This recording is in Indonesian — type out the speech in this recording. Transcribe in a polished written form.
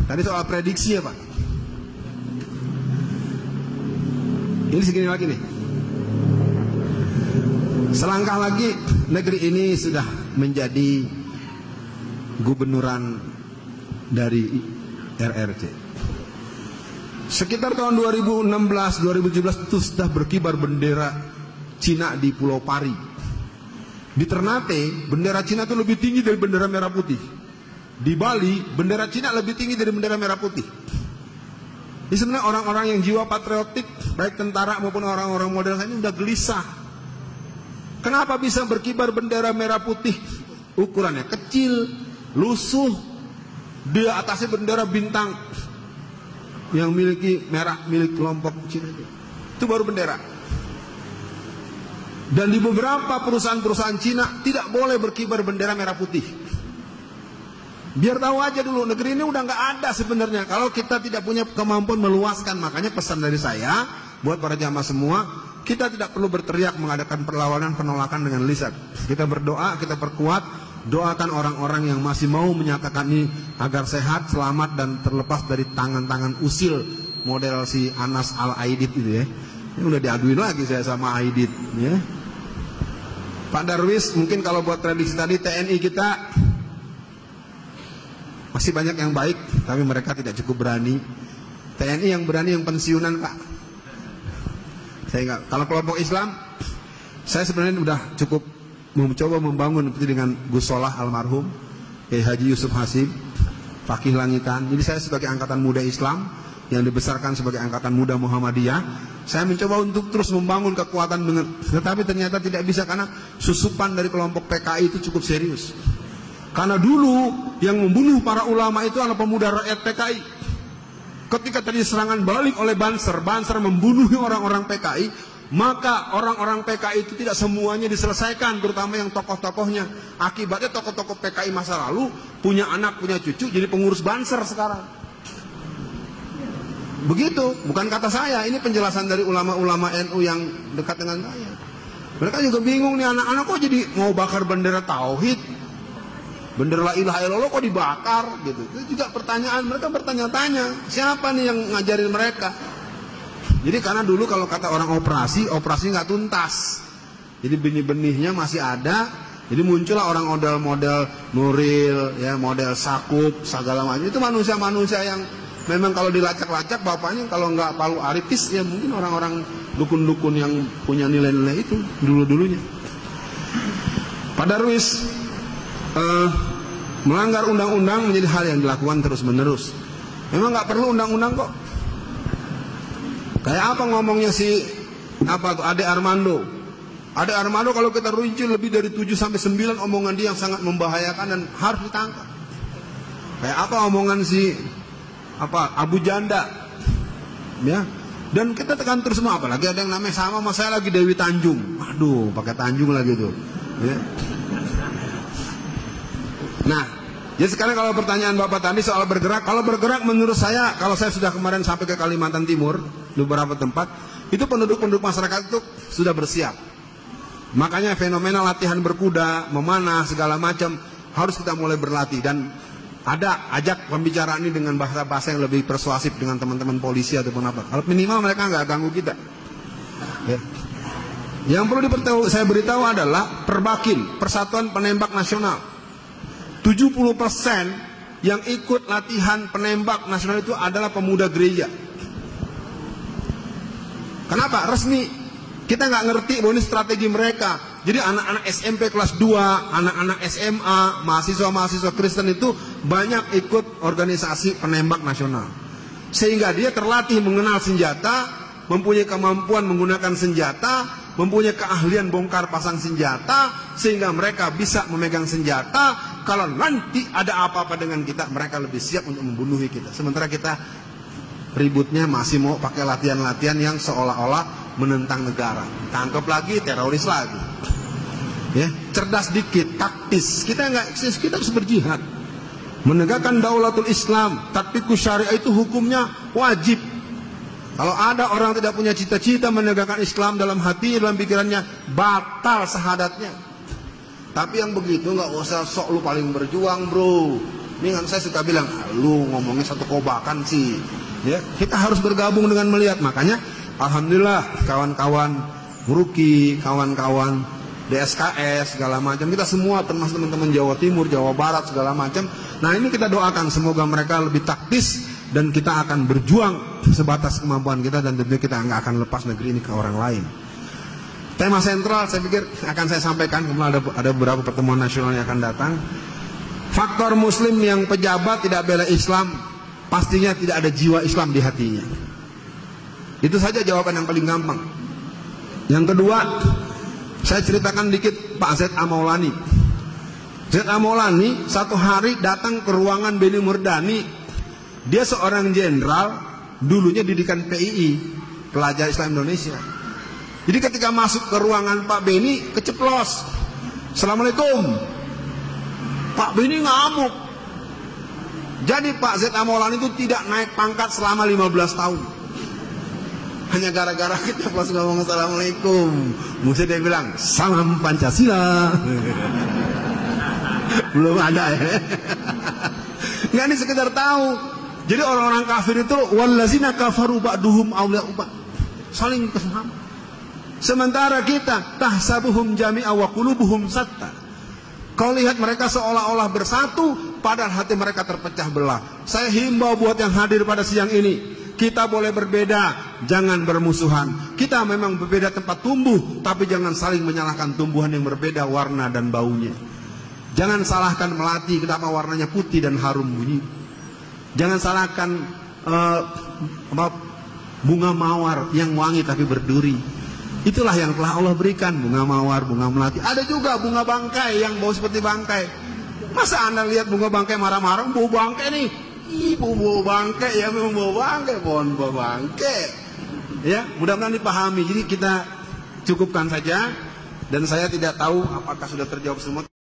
Tadi soal prediksi ya Pak. Ini segini lagi nih. Selangkah lagi negeri ini sudah menjadi gubernuran dari RRC. Sekitar tahun 2016-2017 itu sudah berkibar bendera Cina di Pulau Pari. Di Ternate bendera Cina itu lebih tinggi dari bendera merah putih. Di Bali bendera Cina lebih tinggi dari bendera merah putih. Ini sebenarnya orang-orang yang jiwa patriotik, baik tentara maupun orang-orang model ini udah gelisah. Kenapa bisa berkibar bendera merah putih? Ukurannya kecil, lusuh, di atasnya bendera bintang yang miliki merah milik kelompok Cina itu baru bendera. Dan di beberapa perusahaan-perusahaan Cina tidak boleh berkibar bendera merah putih. Biar tahu aja dulu, negeri ini udah nggak ada sebenarnya kalau kita tidak punya kemampuan meluaskan. Makanya pesan dari saya buat para jamaah semua, kita tidak perlu berteriak mengadakan perlawanan penolakan dengan lisan. Kita berdoa, kita perkuat, doakan orang-orang yang masih mau menyatakan ini agar sehat, selamat dan terlepas dari tangan-tangan usil model si Anas Al-Aidid itu ya. Ini udah diaduin lagi saya sama Aidid ya. Pak Darwis, mungkin kalau buat prediksi tadi TNI kita masih banyak yang baik, tapi mereka tidak cukup berani. TNI yang berani yang pensiunan Pak. Saya enggak. Kalau kelompok Islam, saya sebenarnya udah cukup mencoba membangun seperti dengan Gus Solah almarhum, Kiai Haji Yusuf Hasib, Fakih Langitan. Jadi saya sebagai angkatan muda Islam yang dibesarkan sebagai angkatan muda Muhammadiyah, saya mencoba untuk terus membangun kekuatan dengan, tetapi ternyata tidak bisa karena susupan dari kelompok PKI itu cukup serius. Karena dulu yang membunuh para ulama itu adalah pemuda rakyat PKI. Ketika tadi serangan balik oleh Banser membunuh orang-orang PKI, maka orang-orang PKI itu tidak semuanya diselesaikan, terutama yang tokoh-tokohnya. Akibatnya tokoh-tokoh PKI masa lalu punya anak, punya cucu, jadi pengurus Banser sekarang. Begitu, bukan kata saya, ini penjelasan dari ulama-ulama NU yang dekat dengan saya. Mereka juga bingung nih, anak-anak kok jadi mau bakar bendera tauhid, bendera la ilaha illallah kok dibakar gitu. Itu juga pertanyaan, mereka bertanya-tanya, siapa nih yang ngajarin mereka? Jadi karena dulu kalau kata orang operasi nggak tuntas. Jadi benih-benihnya masih ada. Jadi muncullah orang model Nuril, ya, model Sakup, segala macam. Itu manusia-manusia yang memang kalau dilacak-lacak bapaknya kalau nggak Palu Arifis, ya mungkin orang-orang dukun-dukun yang punya nilai-nilai itu dulu-dulunya. Pak Darwis, melanggar undang-undang menjadi hal yang dilakukan terus-menerus. Memang nggak perlu undang-undang kok. Kayak apa ngomongnya si Ade Armando. Ade Armando kalau kita rinci lebih dari 7-9 omongan dia yang sangat membahayakan dan harus ditangkap. Kayak apa omongan si Abu Janda, ya. Dan kita tekan terus semua, apalagi ada yang namanya sama saya lagi Dewi Tanjung. Aduh, pakai Tanjung lagi tuh. Ya. Nah, jadi sekarang kalau pertanyaan Bapak tadi soal bergerak, kalau bergerak menurut saya, kalau saya sudah kemarin sampai ke Kalimantan Timur, beberapa tempat, itu penduduk-penduduk masyarakat itu sudah bersiap. Makanya fenomena latihan berkuda, memanah, segala macam, harus kita mulai berlatih. Dan ada ajak pembicaraan ini dengan bahasa-bahasa yang lebih persuasif dengan teman-teman polisi ataupun apa. Kalau minimal mereka nggak ganggu kita. Ya. Yang perlu saya beritahu adalah Perbakin, Persatuan Penembak Nasional. 70% yang ikut latihan penembak nasional itu adalah pemuda gereja. Kenapa? Resmi. Kita nggak ngerti bahwa ini strategi mereka. Jadi anak-anak SMP kelas 2, anak-anak SMA, mahasiswa-mahasiswa Kristen itu banyak ikut organisasi penembak nasional. Sehingga dia terlatih mengenal senjata, mempunyai kemampuan menggunakan senjata, mempunyai keahlian bongkar pasang senjata, sehingga mereka bisa memegang senjata. Kalau nanti ada apa-apa dengan kita, mereka lebih siap untuk membunuh kita. Sementara kita ributnya masih mau pakai latihan-latihan yang seolah-olah menentang negara. Tangkap lagi, teroris lagi. Ya, cerdas dikit, taktis. Kita harus berjihad. Menegakkan daulatul Islam, tatbiqus syariah itu hukumnya wajib. Kalau ada orang tidak punya cita-cita menegakkan Islam dalam hati, dalam pikirannya, batal syahadatnya. Tapi yang begitu nggak usah sok lu paling berjuang bro. Ini kan saya suka bilang, lu ngomongin satu kobakan sih. Ya, kita harus bergabung dengan melihat. Makanya alhamdulillah kawan-kawan Ruki, kawan-kawan DSKS segala macam, kita semua termasuk teman-teman Jawa Timur, Jawa Barat segala macam. Nah, ini kita doakan semoga mereka lebih taktis dan kita akan berjuang sebatas kemampuan kita, dan tentunya kita nggak akan lepas negeri ini ke orang lain. Tema sentral saya pikir akan saya sampaikan, kemudian ada beberapa pertemuan nasional yang akan datang. Faktor muslim yang pejabat tidak bela Islam, pastinya tidak ada jiwa Islam di hatinya. Itu saja jawaban yang paling gampang. Yang kedua, saya ceritakan dikit Pak Z.A. Maulani. Z.A. Maulani satu hari datang ke ruangan Benny Murdani. Dia seorang jenderal, dulunya didikan PII, Pelajar Islam Indonesia. Jadi ketika masuk ke ruangan Pak Benny, keceplos. Assalamualaikum. Pak Benny ngamuk. Jadi Pak Z.A. Maulani itu tidak naik pangkat selama 15 tahun. Hanya gara-gara kita pas ngomong Assalamualaikum, mesti dia bilang salam Pancasila. Belum ada ya. Nggak, ini sekedar tahu. Jadi orang-orang kafir itu wallazina kafaru ba'duhum awliya'u ba'd, saling kesaham. Sementara kita tahsabuhum jami'a wa qulubuhum satta. Kau lihat mereka seolah-olah bersatu, padahal hati mereka terpecah belah. Saya himbau buat yang hadir pada siang ini, kita boleh berbeda, jangan bermusuhan. Kita memang berbeda tempat tumbuh, tapi jangan saling menyalahkan tumbuhan yang berbeda warna dan baunya. Jangan salahkan melati kenapa warnanya putih dan harum bunyi. Jangan salahkan bunga mawar yang wangi tapi berduri. Itulah yang telah Allah berikan, bunga mawar, bunga melati. Ada juga bunga bangkai yang bau seperti bangkai. Masa Anda lihat bunga bangkai marah-marah, bau bangkai nih? Ibu bau bangkai, ya memang bau bangkai, pohon bau bangkai. Ya, mudah-mudahan dipahami. Jadi kita cukupkan saja, dan saya tidak tahu apakah sudah terjawab semua.